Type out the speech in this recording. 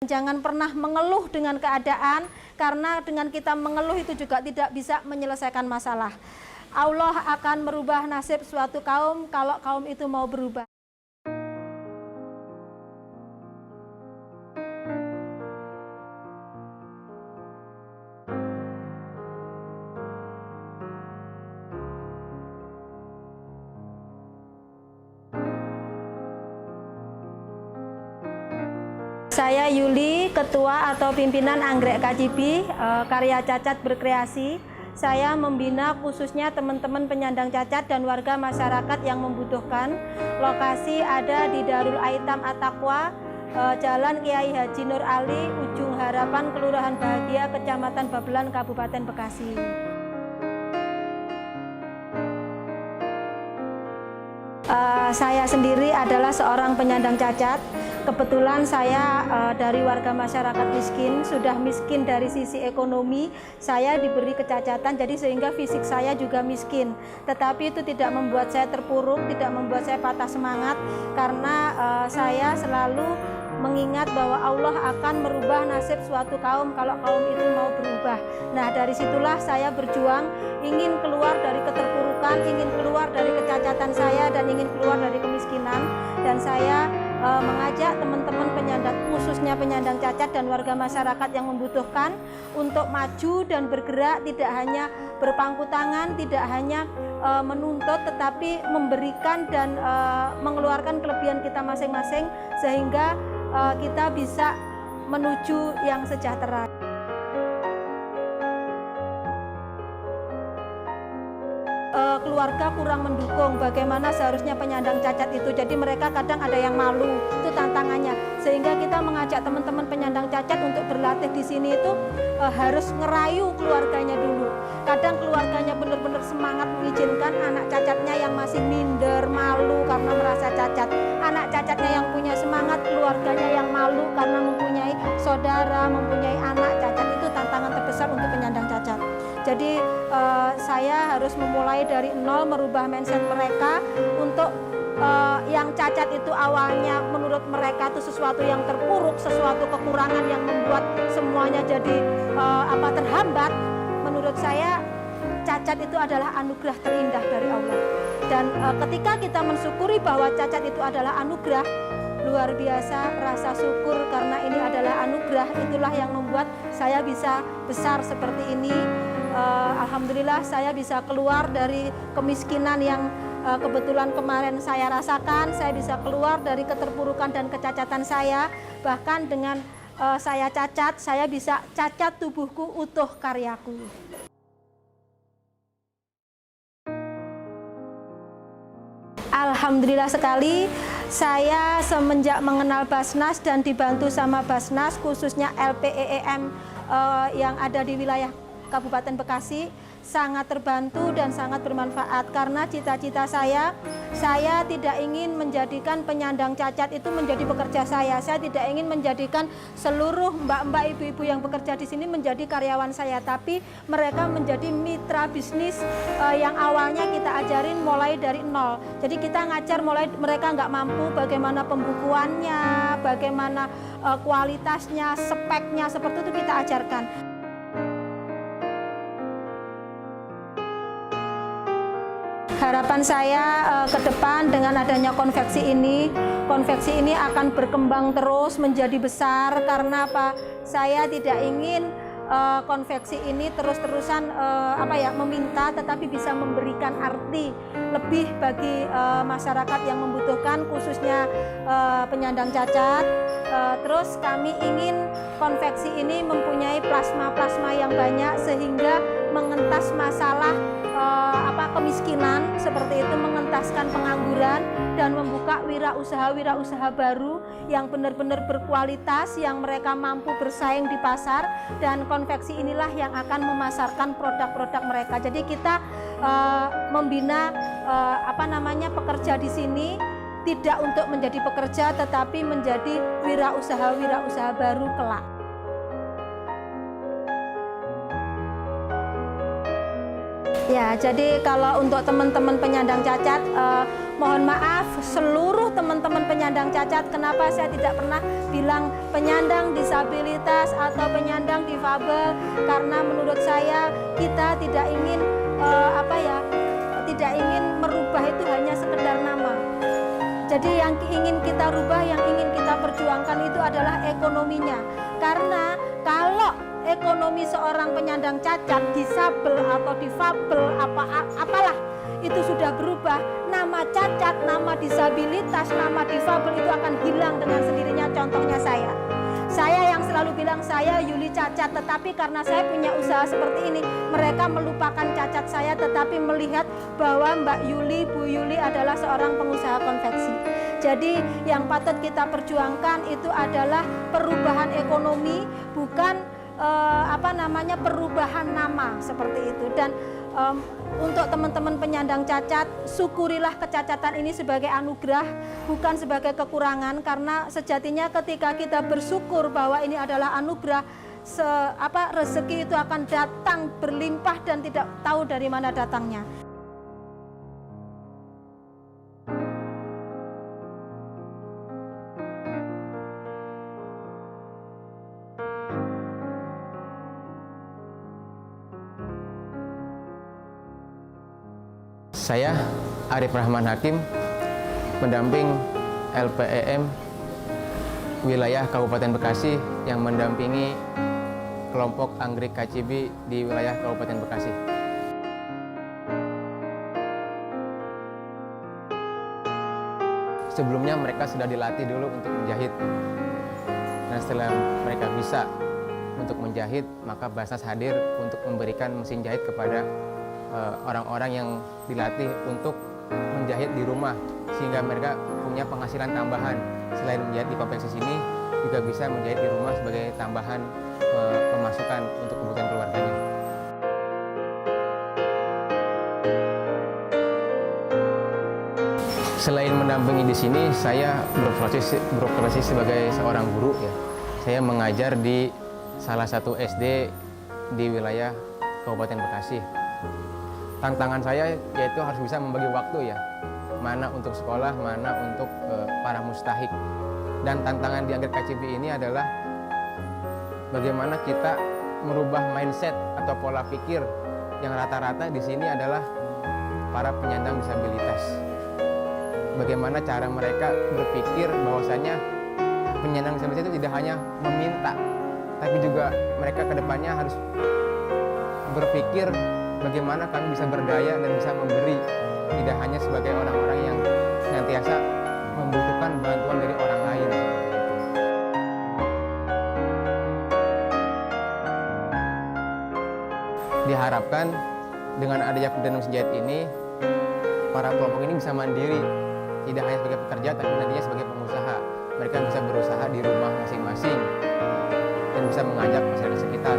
Jangan pernah mengeluh dengan keadaan, karena dengan kita mengeluh itu juga tidak bisa menyelesaikan masalah. Allah akan merubah nasib suatu kaum kalau kaum itu mau berubah. Saya Yuli, Ketua atau Pimpinan Anggrek KCB, Karya Cacat Berkreasi. Saya membina khususnya teman-teman penyandang cacat dan warga masyarakat yang membutuhkan. Lokasi ada di Darul Aitam At-Taqwa, Jalan Kiai Haji Nur Ali, Ujung Harapan, Kelurahan Bahagia, Kecamatan Babelan, Kabupaten Bekasi. Saya sendiri adalah seorang penyandang cacat. Kebetulan saya dari warga masyarakat miskin, sudah miskin dari sisi ekonomi, saya diberi kecacatan, jadi sehingga fisik saya juga miskin. Tetapi itu tidak membuat saya terpuruk, tidak membuat saya patah semangat, karena saya selalu mengingat bahwa Allah akan merubah nasib suatu kaum kalau kaum itu mau berubah. Nah, dari situlah saya berjuang, ingin keluar dari keterpurukan, ingin keluar dari kecacatan saya, dan ingin keluar dari kemiskinan. Dan saya mengajak teman-teman penyandang, khususnya penyandang cacat dan warga masyarakat yang membutuhkan, untuk maju dan bergerak, tidak hanya berpangku tangan, tidak hanya menuntut, tetapi memberikan dan mengeluarkan kelebihan kita masing-masing, sehingga kita bisa menuju yang sejahtera. Keluarga kurang mendukung bagaimana seharusnya penyandang cacat itu, jadi mereka kadang ada yang malu, itu tantangannya. Sehingga kita mengajak teman-teman penyandang cacat untuk berlatih di sini itu harus ngerayu keluarganya dulu. Kadang keluarganya benar-benar semangat mengizinkan, anak cacatnya yang masih minder, malu karena merasa cacat. Anak cacatnya yang punya semangat, keluarganya yang malu karena mempunyai saudara, mempunyai anak cacat. Itu tantangan terbesar untuk penyandang cacat. Jadi saya harus memulai dari nol, merubah mindset mereka untuk yang cacat itu awalnya menurut mereka itu sesuatu yang terpuruk, sesuatu kekurangan yang membuat semuanya jadi terhambat. Menurut saya cacat itu adalah anugerah terindah dari Allah. Dan ketika kita mensyukuri bahwa cacat itu adalah anugerah, luar biasa rasa syukur karena ini adalah anugerah, itulah yang membuat saya bisa besar seperti ini. Alhamdulillah saya bisa keluar dari kemiskinan yang kebetulan kemarin saya rasakan. Saya bisa keluar dari keterpurukan dan kecacatan saya. Bahkan dengan saya cacat, saya bisa cacat tubuhku utuh karyaku. Alhamdulillah sekali, saya semenjak mengenal Basnas dan dibantu sama Basnas, khususnya LPEEM yang ada di wilayah Kabupaten Bekasi, sangat terbantu dan sangat bermanfaat. Karena cita-cita saya tidak ingin menjadikan penyandang cacat itu menjadi pekerja saya. Saya tidak ingin menjadikan seluruh mbak-mbak, ibu-ibu yang bekerja di sini menjadi karyawan saya, tapi mereka menjadi mitra bisnis yang awalnya kita ajarin mulai dari nol. Jadi kita ngajar mulai mereka nggak mampu, bagaimana pembukuannya, bagaimana kualitasnya, speknya, seperti itu kita ajarkan. Harapan saya ke depan dengan adanya konveksi ini akan berkembang terus menjadi besar. Karena apa? Saya tidak ingin konveksi ini terus-terusan meminta, tetapi bisa memberikan arti lebih bagi masyarakat yang membutuhkan, khususnya penyandang cacat. Terus kami ingin konveksi ini mempunyai plasma-plasma yang banyak sehingga mengentas masalah kemiskinan, seperti itu, mengentaskan pengangguran dan membuka wirausaha baru yang benar-benar berkualitas, yang mereka mampu bersaing di pasar, dan konveksi inilah yang akan memasarkan produk-produk mereka. Jadi kita membina pekerja di sini tidak untuk menjadi pekerja, tetapi menjadi wirausaha baru kelak. Ya, jadi kalau untuk teman-teman penyandang cacat, mohon maaf seluruh teman-teman penyandang cacat, kenapa saya tidak pernah bilang penyandang disabilitas atau penyandang difabel, karena menurut saya kita tidak ingin tidak ingin merubah itu hanya sekedar nama. Jadi yang ingin kita rubah, yang ingin kita perjuangkan itu adalah ekonominya. Karena kalau ekonomi seorang penyandang cacat, disabel atau difabel, apalah itu sudah berubah, nama cacat, nama disabilitas, nama difabel itu akan hilang dengan sendirinya. Contohnya saya yang selalu bilang saya Yuli cacat, tetapi karena saya punya usaha seperti ini, mereka melupakan cacat saya tetapi melihat bahwa Mbak Yuli, Bu Yuli adalah seorang pengusaha konveksi. Jadi yang patut kita perjuangkan itu adalah perubahan ekonomi, bukan perubahan nama seperti itu. Dan untuk teman-teman penyandang cacat, syukurilah kecacatan ini sebagai anugerah, bukan sebagai kekurangan, karena sejatinya ketika kita bersyukur bahwa ini adalah anugerah, rezeki itu akan datang berlimpah dan tidak tahu dari mana datangnya. Saya Arif Rahman Hakim, pendamping LPEM wilayah Kabupaten Bekasi yang mendampingi kelompok Anggrek KCB di wilayah Kabupaten Bekasi. Sebelumnya mereka sudah dilatih dulu untuk menjahit, dan setelah mereka bisa untuk menjahit, maka Basnas hadir untuk memberikan mesin jahit kepada orang-orang yang dilatih untuk menjahit di rumah, sehingga mereka punya penghasilan tambahan. Selain menjahit di konveksi sini, juga bisa menjahit di rumah sebagai tambahan pemasukan untuk kebutuhan keluarganya. Selain mendampingi di sini, saya berprofesi sebagai seorang guru ya. Saya mengajar di salah satu SD di wilayah Kabupaten Bekasi. Tantangan saya yaitu harus bisa membagi waktu ya, mana untuk sekolah, mana untuk para mustahik. Dan tantangan di Anggrek KCB ini adalah bagaimana kita merubah mindset atau pola pikir yang rata-rata di sini adalah para penyandang disabilitas. Bagaimana cara mereka berpikir bahwasanya penyandang disabilitas itu tidak hanya meminta, tapi juga mereka kedepannya harus berpikir bagaimana kami bisa berdaya dan bisa memberi, tidak hanya sebagai orang-orang yang senantiasa membutuhkan bantuan dari orang lain. Diharapkan dengan adanya perdana mesin jahit ini, para kelompok ini bisa mandiri, tidak hanya sebagai pekerja, tapi nantinya sebagai pengusaha. Mereka bisa berusaha di rumah masing-masing dan bisa mengajak masyarakat sekitar.